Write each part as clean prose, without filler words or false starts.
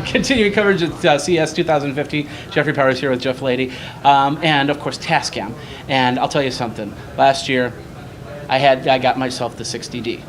continuing coverage at CES 2015. Jeffrey Powers here with Jeff Laity, and of course TASCAM. And I'll tell you something. Last year, I got myself the 60D.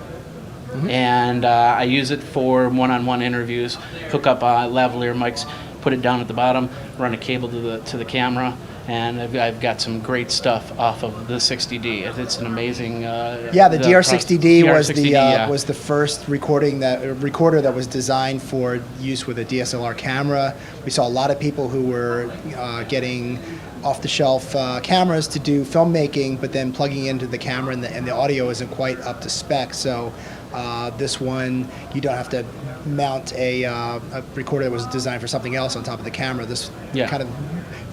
And I use it for one-on-one interviews. Hook up lavalier mics, put it down at the bottom, run a cable to the camera, and I've got some great stuff off of the 60D. It's an amazing. The DR-60D was the first recorder that was designed for use with a DSLR camera. We saw a lot of people who were getting off-the-shelf cameras to do filmmaking, but then plugging into the camera and the audio isn't quite up to spec. So this one, you don't have to mount a recorder that was designed for something else on top of the camera. This kind of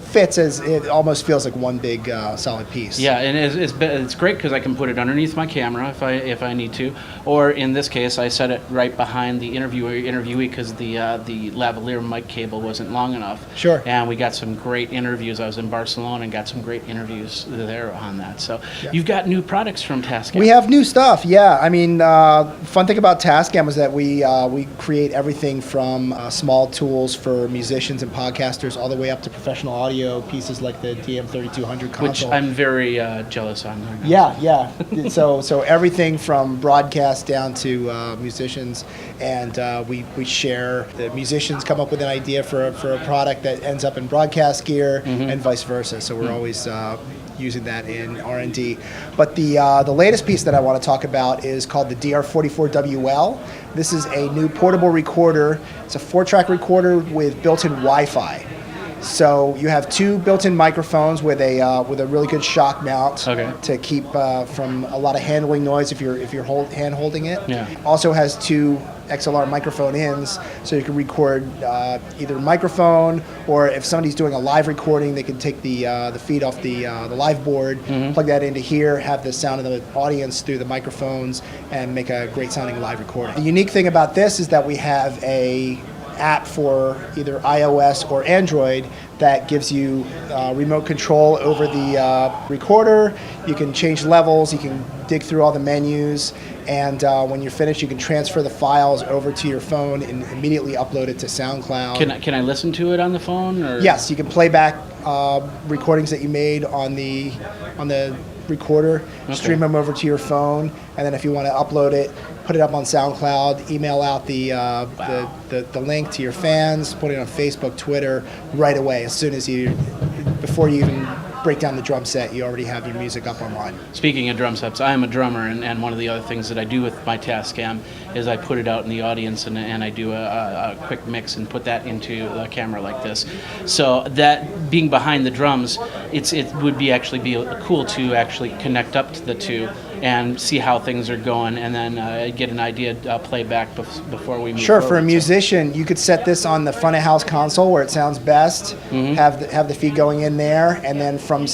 fits as it almost feels like one big solid piece. Yeah, and it's great because I can put it underneath my camera if I need to, or in this case I set it right behind the interviewee because the lavalier mic cable wasn't long enough. Sure. And we got some great interviews. I was in Barcelona and got some great interviews there on that. So you've got new products from TASCAM. We have new stuff. Yeah, I mean, fun thing about TASCAM is that we create everything from small tools for musicians and podcasters all the way up to professional audio pieces like the DM3200 console. Which I'm very jealous on. Yeah. So everything from broadcast down to musicians, and we share. The musicians come up with an idea for a product that ends up in broadcast gear, and vice versa. So we're always using that in R&D. But the latest piece that I want to talk about is called the DR-44WL. This is a new portable recorder. It's a 4-track recorder with built-in Wi-Fi. So you have 2 built-in microphones with a really good shock mount to keep from a lot of handling noise if you're hand holding it. Yeah. Also has 2 XLR microphone ins, so you can record either microphone, or if somebody's doing a live recording, they can take the feed off the live board, plug that into here, have the sound of the audience through the microphones, and make a great sounding live recording. The unique thing about this is that we have a app for either iOS or Android that gives you remote control over the recorder. You can change levels, you can dig through all the menus, and when you're finished you can transfer the files over to your phone and immediately upload it to SoundCloud. Can I listen to it on the phone? Or? Yes, you can play back recordings that you made on the recorder, stream them over to your phone, and then if you want to upload it, put it up on SoundCloud, email out the link to your fans, put it on Facebook, Twitter right away. As soon as before you even break down the drum set, you already have your music up online. Speaking of drum sets, I am a drummer, and one of the other things that I do with my TASCAM is I put it out in the audience and I do a quick mix and put that into a camera like this. So that being behind the drums, it would actually be cool to actually connect up to the two and see how things are going, and then get an idea playback before we move Sure, forward. for a musician, you could set this on the front of house console where it sounds best, have the feed going in there, and then from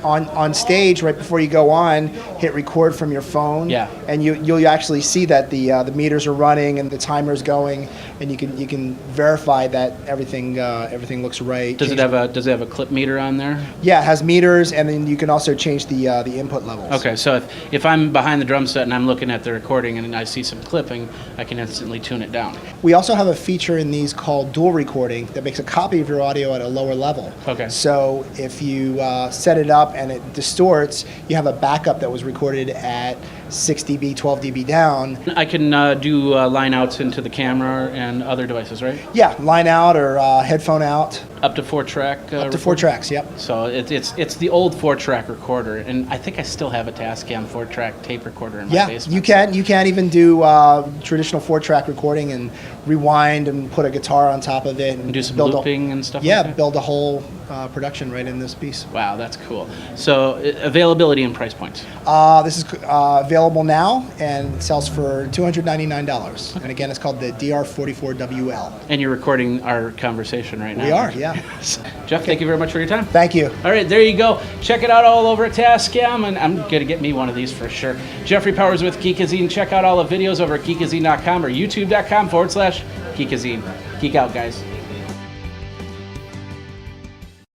on stage, right before you go on, hit record from your phone, and you'll actually see that the meters are running and the timer's going, and you can verify that everything looks right. Does it have a clip meter on there? Yeah, it has meters, and then you can also change the input levels. Okay, so if I'm behind the drum set and I'm looking at the recording and I see some clipping, I can instantly tune it down. We also have a feature in these called dual recording that makes a copy of your audio at a lower level. Okay. So if you set it up and it distorts, you have a backup that was recorded at 6 dB, 12 dB down. I can do line outs into the camera and other devices, right? Yeah, line out or headphone out. Up to 4-track. Up to 4 tracks, yep. So it's the old 4-track recorder, and I think I still have a TASCAM 4-track tape recorder in my basement. You can even do traditional 4-track recording and rewind and put a guitar on top of it and do some looping and stuff. Yeah, like that? build a whole production right in this piece. Wow, that's cool. So availability and price points. This is available now and it sells for $299. And again, it's called the DR-44WL. And you're recording our conversation right now. We are, yeah. Jeff, thank you very much for your time. Thank you. All right, there you go. Check it out all over at TASCAM, and I'm going to get me one of these for sure. Jeffrey Powers with Geekazine. Check out all the videos over at geekazine.com or youtube.com/Geekazine. Geek out, guys.